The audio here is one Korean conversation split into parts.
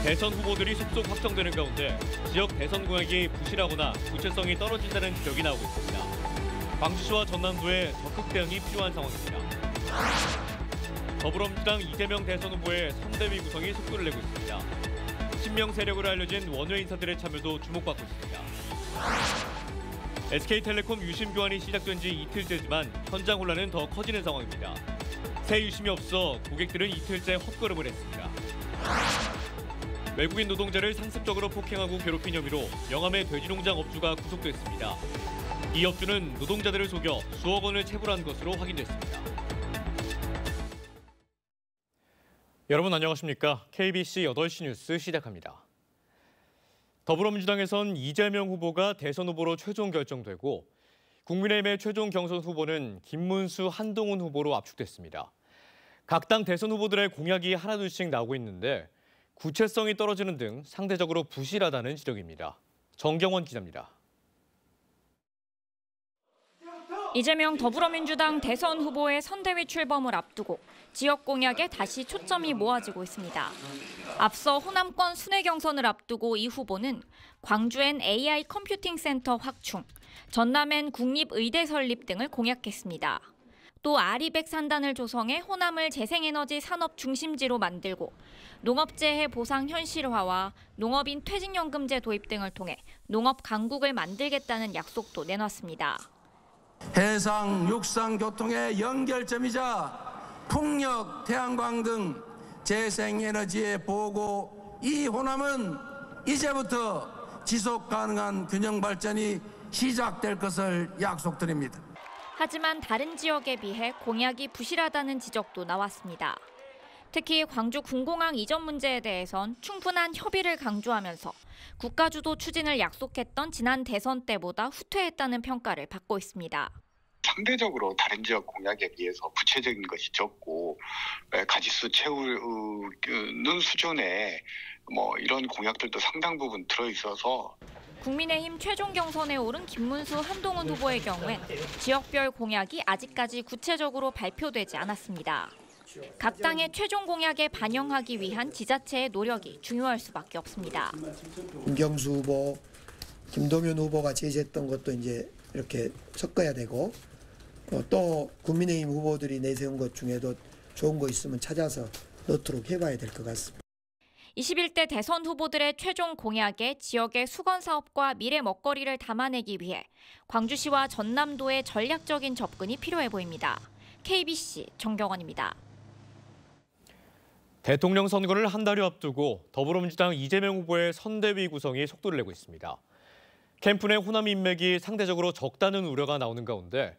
대선 후보들이 속속 확정되는 가운데 지역 대선 공약이 부실하거나 구체성이 떨어진다는 지적이 나오고 있습니다. 광주시와 전남도에 적극 대응이 필요한 상황입니다. 더불어민주당 이재명 대선 후보의 선대위 구성이 속도를 내고 있습니다. 친명 세력으로 알려진 원외 인사들의 참여도 주목받고 있습니다. SK텔레콤 유심 교환이 시작된 지 이틀째지만 현장 혼란은 더 커지는 상황입니다. 새 유심이 없어 고객들은 이틀째 헛걸음을 했습니다. 외국인 노동자를 상습적으로 폭행하고 괴롭힌 혐의로 영암의 돼지농장 업주가 구속됐습니다. 이 업주는 노동자들을 속여 수억 원을 체불한 것으로 확인됐습니다. 여러분 안녕하십니까? KBC 8시 뉴스 시작합니다. 더불어민주당에선 이재명 후보가 대선 후보로 최종 결정되고 국민의힘의 최종 경선 후보는 김문수, 한동훈 후보로 압축됐습니다. 각 당 대선 후보들의 공약이 하나둘씩 나오고 있는데 구체성이 떨어지는 등 상대적으로 부실하다는 지적입니다. 정경원 기자입니다. 이재명 더불어민주당 대선 후보의 선대위 출범을 앞두고 지역 공약에 다시 초점이 모아지고 있습니다. 앞서 호남권 순회 경선을 앞두고 이 후보는 광주엔 AI 컴퓨팅 센터 확충, 전남엔 국립의대 설립 등을 공약했습니다. 또 아리백 산단을 조성해 호남을 재생에너지 산업 중심지로 만들고 농업재해 보상 현실화와 농업인 퇴직연금제 도입 등을 통해 농업 강국을 만들겠다는 약속도 내놨습니다. 해상, 육상 교통의 연결점이자 풍력, 태양광 등 재생에너지의 보고 이 호남은 이제부터 지속 가능한 균형 발전이 시작될 것을 약속드립니다. 하지만 다른 지역에 비해 공약이 부실하다는 지적도 나왔습니다. 특히 광주 군공항 이전 문제에 대해선 충분한 협의를 강조하면서 국가주도 추진을 약속했던 지난 대선 때보다 후퇴했다는 평가를 받고 있습니다. 상대적으로 다른 지역 공약에 비해서 구체적인 것이 적고 가지수 채우는 수준의 이런 공약들도 상당 부분 들어있어서 국민의힘 최종 경선에 오른 김문수, 한동훈 후보의 경우엔 지역별 공약이 아직까지 구체적으로 발표되지 않았습니다. 각 당의 최종 공약에 반영하기 위한 지자체의 노력이 중요할 수밖에 없습니다. 김경수 후보, 김동연 후보가 제시했던 것도 이제 이렇게 섞어야 되고 또 국민의힘 후보들이 내세운 것 중에도 좋은 거 있으면 찾아서 넣도록 해봐야 될 것 같습니다. 21대 대선 후보들의 최종 공약에 지역의 수건 사업과 미래 먹거리를 담아내기 위해 광주시와 전남도의 전략적인 접근이 필요해 보입니다. KBC 정경원입니다. 대통령 선거를 한 달여 앞두고 더불어민주당 이재명 후보의 선대위 구성이 속도를 내고 있습니다. 캠프 내 호남 인맥이 상대적으로 적다는 우려가 나오는 가운데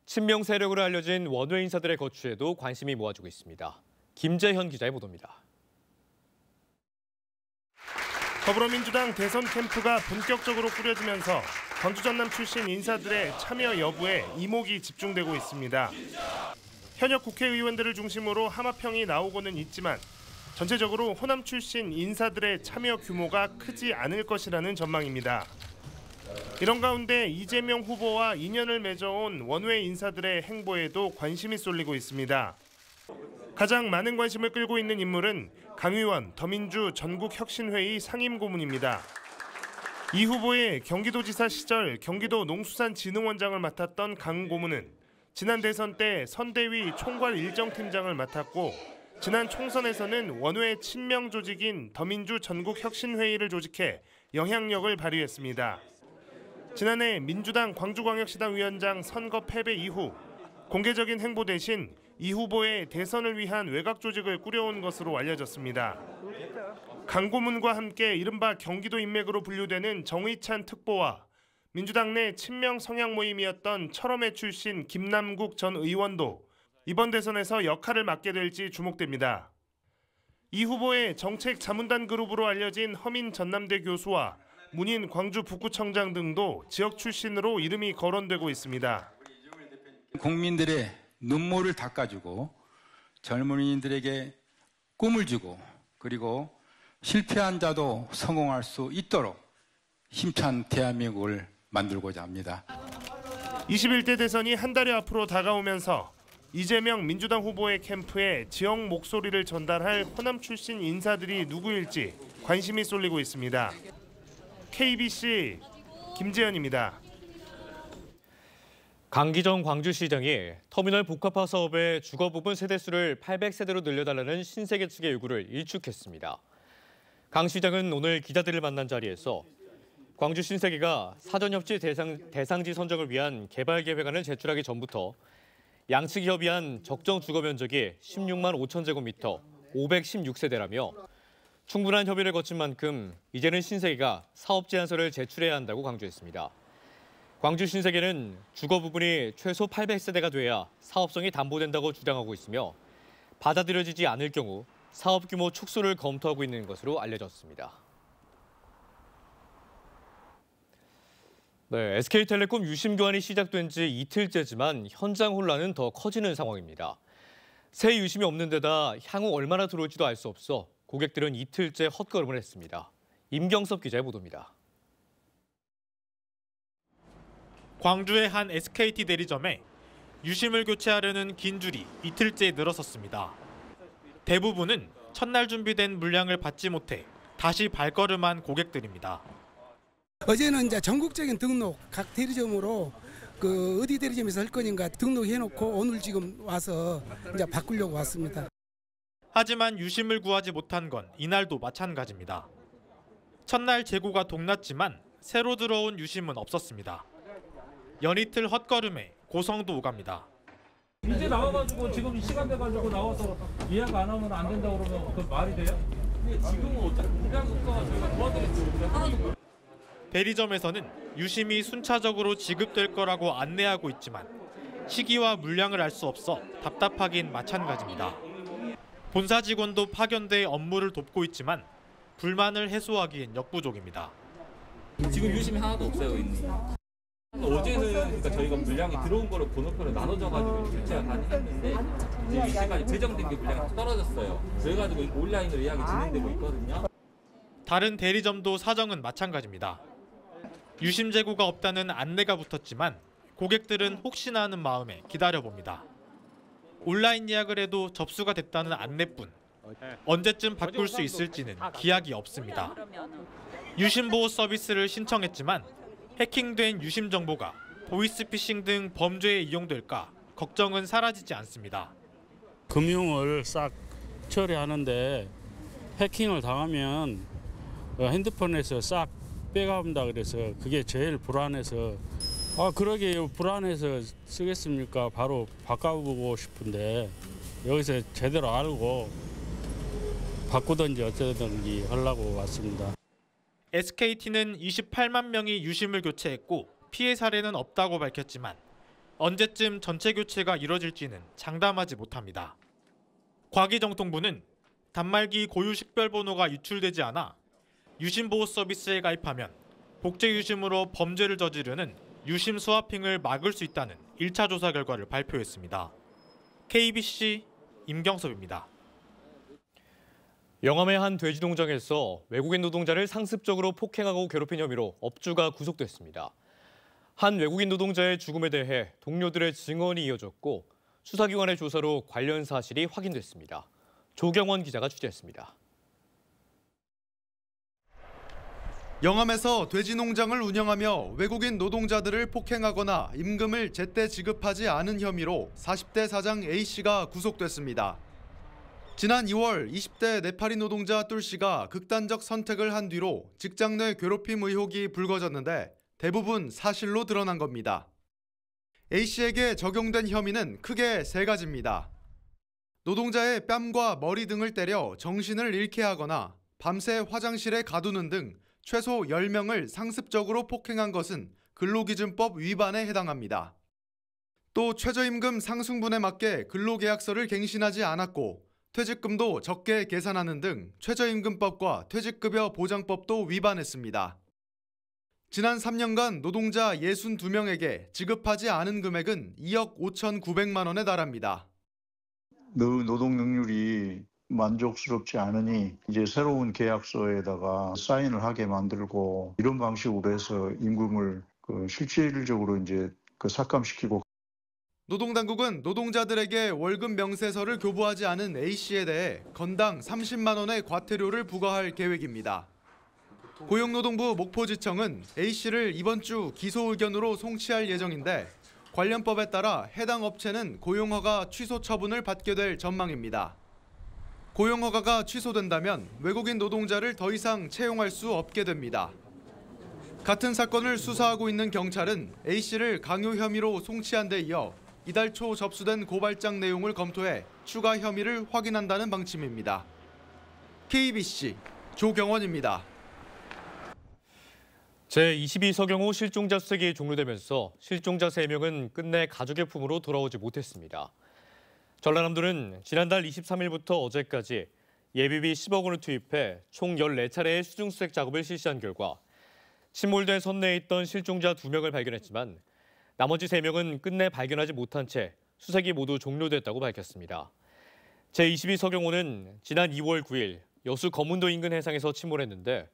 친명 세력으로 알려진 원외 인사들의 거취에도 관심이 모아지고 있습니다. 김재현 기자의 보도입니다. 더불어민주당 대선 캠프가 본격적으로 꾸려지면서 광주 전남 출신 인사들의 참여 여부에 이목이 집중되고 있습니다. 현역 국회의원들을 중심으로 함합형이 나오고는 있지만 전체적으로 호남 출신 인사들의 참여 규모가 크지 않을 것이라는 전망입니다. 이런 가운데 이재명 후보와 인연을 맺어온 원외 인사들의 행보에도 관심이 쏠리고 있습니다. 가장 많은 관심을 끌고 있는 인물은 강의원 더민주 전국혁신회의 상임고문입니다. 이 후보의 경기도지사 시절 경기도 농수산진흥원장을 맡았던 강 고문은 지난 대선 때 선대위 총괄 일정팀장을 맡았고 지난 총선에서는 원외 친명 조직인 더민주 전국혁신회의를 조직해 영향력을 발휘했습니다. 지난해 민주당 광주광역시당 위원장 선거 패배 이후 공개적인 행보 대신 이 후보의 대선을 위한 외곽 조직을 꾸려온 것으로 알려졌습니다. 강 고문과 함께 이른바 경기도 인맥으로 분류되는 정의찬 특보와 민주당 내 친명 성향 모임이었던 철험회 출신 김남국 전 의원도 이번 대선에서 역할을 맡게 될지 주목됩니다. 이 후보의 정책 자문단 그룹으로 알려진 허민 전남대 교수와 문인 광주 북구청장 등도 지역 출신으로 이름이 거론되고 있습니다. 국민들의 눈물을 닦아주고 젊은이들에게 꿈을 주고 그리고 실패한 자도 성공할 수 있도록 힘찬 대한민국을 만들고자 합니다. 21대 대선이 한 달여 앞으로 다가오면서 이재명 민주당 후보의 캠프에 지역 목소리를 전달할 호남 출신 인사들이 누구일지 관심이 쏠리고 있습니다. KBC 김재현입니다. 강기정 광주시장이 터미널 복합화 사업의 주거 부분 세대수를 800세대로 늘려달라는 신세계 측의 요구를 일축했습니다. 강 시장은 오늘 기자들을 만난 자리에서 광주 신세계가 사전협치 대상지 선정을 위한 개발 계획안을 제출하기 전부터 양측이 협의한 적정 주거 면적이 16만 5천 제곱미터, 516세대라며 충분한 협의를 거친 만큼 이제는 신세계가 사업 제안서를 제출해야 한다고 강조했습니다. 광주 신세계는 주거 부분이 최소 800세대가 돼야 사업성이 담보된다고 주장하고 있으며 받아들여지지 않을 경우 사업 규모 축소를 검토하고 있는 것으로 알려졌습니다. 네, SK텔레콤 유심 교환이 시작된 지 이틀째지만 현장 혼란은 더 커지는 상황입니다. 새 유심이 없는 데다 향후 얼마나 들어올지도 알 수 없어 고객들은 이틀째 헛걸음을 했습니다. 임경섭 기자의 보도입니다. 광주의 한 SKT 대리점에 유심을 교체하려는 긴 줄이 이틀째 늘어섰습니다. 대부분은 첫날 준비된 물량을 받지 못해 다시 발걸음한 고객들입니다. 어제는 이제 전국적인 등록 각 대리점으로 어디 대리점에서 할 거니까 등록해놓고 오늘 지금 와서 이제 바꾸려고 왔습니다. 하지만 유심을 구하지 못한 건 이날도 마찬가지입니다. 첫날 재고가 동났지만 새로 들어온 유심은 없었습니다. 연이틀 헛걸음에 고성도 오갑니다. 이제 나와가지고 지금 시간 돼가지고 나와서 예약 안 하면 안 된다고 그러면 그 말이 돼요? 지금은 어차피 물량 없어서 저희가 도와드리죠. 대리점에서는 유심이 순차적으로 지급될 거라고 안내하고 있지만 시기와 물량을 알 수 없어 답답하긴 마찬가지입니다. 본사 직원도 파견돼 업무를 돕고 있지만 불만을 해소하기엔 역부족입니다. 지금 유심이 하나도 없어요, 이미. 어제는 그러니까 저희가 물량이 들어온 거를 번호표를 나눠줘가지고 결제가 가능했는데 이제 이때까지 배정된 게 물량이 떨어졌어요. 그래가지고 온라인으로 예약이 진행되고 있거든요. 다른 대리점도 사정은 마찬가지입니다. 유심 재고가 없다는 안내가 붙었지만 고객들은 혹시나 하는 마음에 기다려봅니다. 온라인 예약을 해도 접수가 됐다는 안내뿐 언제쯤 바꿀 수 있을지는 기약이 없습니다. 유심 보호 서비스를 신청했지만 해킹된 유심 정보가 보이스피싱 등 범죄에 이용될까 걱정은 사라지지 않습니다. 금융을 싹 처리하는데 해킹을 당하면 핸드폰에서 싹 빼간다 그래서 그게 제일 불안해서 그러게 불안해서 쓰겠습니까? 바로 바꿔보고 싶은데 여기서 제대로 알고 바꾸든지 어쩌든지 하려고 왔습니다. SKT는 28만 명이 유심을 교체했고 피해 사례는 없다고 밝혔지만 언제쯤 전체 교체가 이뤄질지는 장담하지 못합니다. 과기정통부는 단말기 고유 식별번호가 유출되지 않아 유심보호 서비스에 가입하면 복제 유심으로 범죄를 저지르는 유심 스와핑을 막을 수 있다는 1차 조사 결과를 발표했습니다. KBC 임경섭입니다. 영암의 한 돼지 농장에서 외국인 노동자를 상습적으로 폭행하고 괴롭힌 혐의로 업주가 구속됐습니다. 한 외국인 노동자의 죽음에 대해 동료들의 증언이 이어졌고 수사기관의 조사로 관련 사실이 확인됐습니다. 조경원 기자가 취재했습니다. 영암에서 돼지 농장을 운영하며 외국인 노동자들을 폭행하거나 임금을 제때 지급하지 않은 혐의로 40대 사장 A씨가 구속됐습니다. 지난 2월 20대 네팔이 노동자 뚫씨가 극단적 선택을 한 뒤로 직장 내 괴롭힘 의혹이 불거졌는데 대부분 사실로 드러난 겁니다. A씨에게 적용된 혐의는 크게 3가지입니다. 노동자의 뺨과 머리 등을 때려 정신을 잃게 하거나 밤새 화장실에 가두는 등 최소 10명을 상습적으로 폭행한 것은 근로기준법 위반에 해당합니다. 또 최저임금 상승분에 맞게 근로계약서를 갱신하지 않았고 퇴직금도 적게 계산하는 등 최저임금법과 퇴직급여 보장법도 위반했습니다. 지난 3년간 노동자 62명에게 지급하지 않은 금액은 2억 5,900만 원에 달합니다. 노동 능률이 만족스럽지 않으니 이제 새로운 계약서에다가 사인을 하게 만들고 이런 방식으로 해서 임금을 실질적으로 이제 삭감시키고. 노동당국은 노동자들에게 월급 명세서를 교부하지 않은 A씨에 대해 건당 30만 원의 과태료를 부과할 계획입니다. 고용노동부 목포지청은 A씨를 이번 주 기소 의견으로 송치할 예정인데 관련법에 따라 해당 업체는 고용허가 취소 처분을 받게 될 전망입니다. 고용허가가 취소된다면 외국인 노동자를 더 이상 채용할 수 없게 됩니다. 같은 사건을 수사하고 있는 경찰은 A씨를 강요 혐의로 송치한 데 이어 이달 초 접수된 고발장 내용을 검토해 추가 혐의를 확인한다는 방침입니다. KBC 조경원입니다. 제22서경호 실종자 수색이 종료되면서 실종자 3명은 끝내 가족의 품으로 돌아오지 못했습니다. 전라남도는 지난달 23일부터 어제까지 예비비 10억 원을 투입해 총 14차례의 수중수색 작업을 실시한 결과 침몰된 선내에 있던 실종자 2명을 발견했지만 나머지 3명은 끝내 발견하지 못한 채 수색이 모두 종료됐다고 밝혔습니다. 제22서경호는 지난 2월 9일 여수 검문도 인근 해상에서 침몰했는데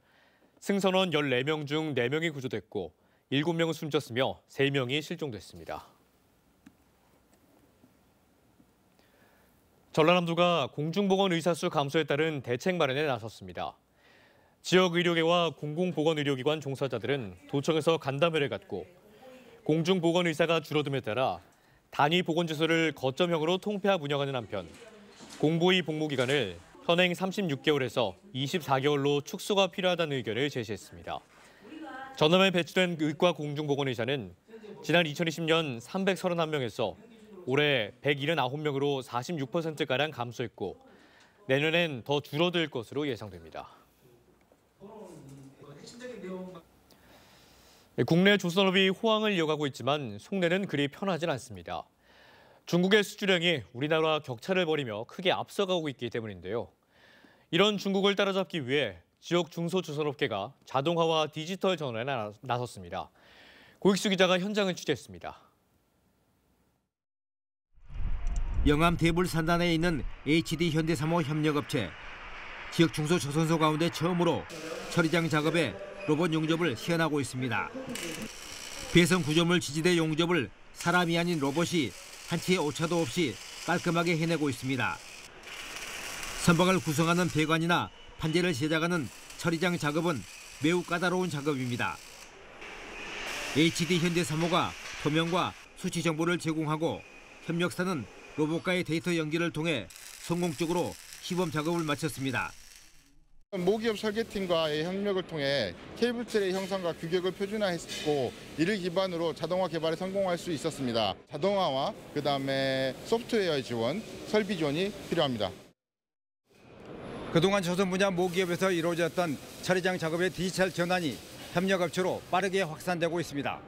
승선원 14명 중 4명이 구조됐고 7명은 숨졌으며 3명이 실종됐습니다. 전라남도가 공중보건 의사 수 감소에 따른 대책 마련에 나섰습니다. 지역 의료계와 공공보건의료기관 종사자들은 도청에서 간담회를 갖고 공중보건 의사가 줄어듦에 따라 단위 보건지소를 거점형으로 통폐합 운영하는 한편 공보의 복무기간을 현행 36개월에서 24개월로 축소가 필요하다는 의견을 제시했습니다. 전남에 배치된 의과 공중보건의사는 지난 2020년 331명에서 올해 179명으로 46%가량 감소했고 내년엔 더 줄어들 것으로 예상됩니다. 국내 조선업이 호황을 이어가고 있지만 속내는 그리 편하진 않습니다. 중국의 수주량이 우리나라와 격차를 벌이며 크게 앞서가고 있기 때문인데요. 이런 중국을 따라잡기 위해 지역 중소조선업계가 자동화와 디지털 전환에 나섰습니다. 고익수 기자가 현장을 취재했습니다. 영암 대불산단에 있는 HD 현대사모 협력업체. 지역 중소조선소 가운데 처음으로 처리장 작업에 로봇 용접을 시연하고 있습니다. 배선 구조물 지지대 용접을 사람이 아닌 로봇이 한치의 오차도 없이 깔끔하게 해내고 있습니다. 선박을 구성하는 배관이나 판재를 제작하는 처리장 작업은 매우 까다로운 작업입니다. HD 현대사모가 도면과 수치 정보를 제공하고 협력사는 로봇과의 데이터 연결을 통해 성공적으로 시범 작업을 마쳤습니다. 모기업 설계팀과의 협력을 통해 케이블 트레이 형상과 규격을 표준화했고 이를 기반으로 자동화 개발에 성공할 수 있었습니다. 자동화와 그다음에 소프트웨어의 지원, 설비 지원이 필요합니다. 그동안 조선 분야 모기업에서 이루어졌던 처리장 작업의 디지털 전환이 협력업체로 빠르게 확산되고 있습니다.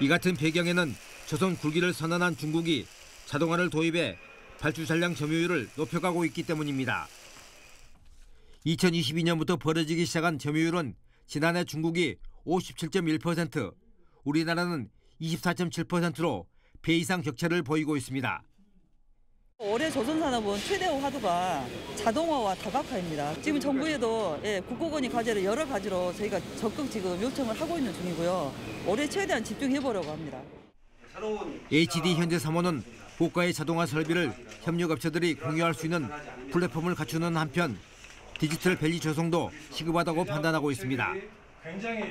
이 같은 배경에는 조선 굴기를 선언한 중국이 자동화를 도입해 발주 잔량 점유율을 높여가고 있기 때문입니다. 2022년부터 벌어지기 시작한 점유율은 지난해 중국이 57.1%, 우리나라는 24.7%로 배 이상 격차를 보이고 있습니다. 올해 조선산업은 최대 화두가 자동화와 다각화입니다. 지금 정부에도 국고건의 과제를 여러 가지로 저희가 적극 지금 요청을 하고 있는 중이고요. 올해 최대한 집중해보려고 합니다. HD 현대사모는 고가의 자동화 설비를 협력업체들이 공유할 수 있는 플랫폼을 갖추는 한편 디지털 밸리 조성도 시급하다고 판단하고 있습니다.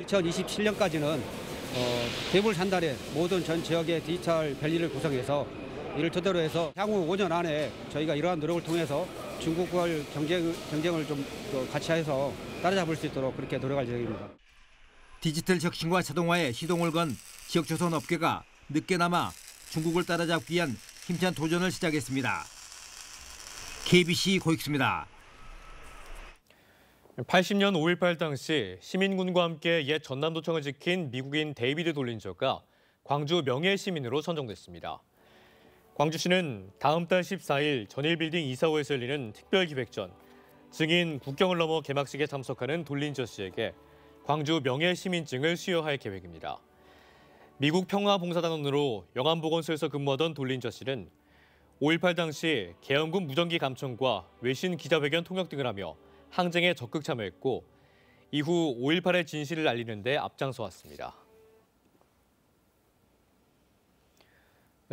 2027년까지는 대불산단의 모든 전 지역의 디지털 밸리를 구성해서 이를 토대로 해서 향후 5년 안에 저희가 이러한 노력을 통해서 중국과의 경쟁을 좀 같이 해서 따라잡을 수 있도록 그렇게 노력할 예정입니다. 디지털 혁신과 자동화에 시동을 건 지역 조선 업계가 늦게나마 중국을 따라잡기 위한 힘찬 도전을 시작했습니다. KBC 고익수입니다. 80년 5.18 당시 시민군과 함께 옛 전남도청을 지킨 미국인 데이비드 돌린저가 광주 명예시민으로 선정됐습니다. 광주시는 다음 달 14일 전일빌딩 이사호에서 열리는 특별기획전, 증인 국경을 넘어 개막식에 참석하는 돌린저 씨에게 광주 명예시민증을 수여할 계획입니다. 미국 평화봉사단원으로 영암보건소에서 근무하던 돌린저 씨는 5.18 당시 계엄군 무전기 감청과 외신 기자회견 통역 등을 하며 항쟁에 적극 참여했고 이후 5.18의 진실을 알리는 데 앞장서 왔습니다.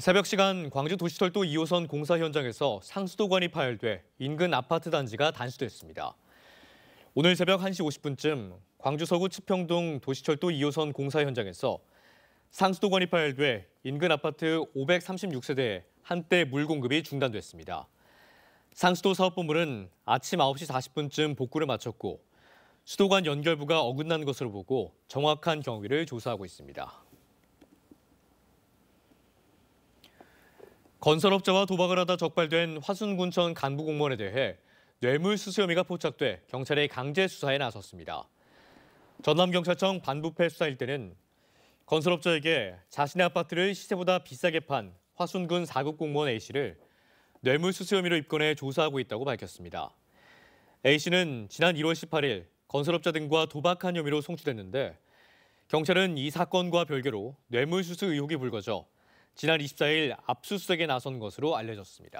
새벽 시간 광주 도시철도 2호선 공사 현장에서 상수도관이 파열돼 인근 아파트 단지가 단수됐습니다. 오늘 새벽 1시 50분쯤 광주 서구 치평동 도시철도 2호선 공사 현장에서 상수도관이 파열돼 인근 아파트 536세대에 한때 물 공급이 중단됐습니다. 상수도 사업본부는 아침 9시 40분쯤 복구를 마쳤고 수도관 연결부가 어긋난 것으로 보고 정확한 경위를 조사하고 있습니다. 건설업자와 도박을 하다 적발된 화순군청 간부 공무원에 대해 뇌물수수 혐의가 포착돼 경찰이 강제 수사에 나섰습니다. 전남경찰청 반부패 수사일 때는 건설업자에게 자신의 아파트를 시세보다 비싸게 판 화순군 4급 공무원 A씨를 뇌물수수 혐의로 입건해 조사하고 있다고 밝혔습니다. A씨는 지난 1월 18일 건설업자 등과 도박한 혐의로 송치됐는데 경찰은 이 사건과 별개로 뇌물수수 의혹이 불거져 지난 24일 압수수색에 나선 것으로 알려졌습니다.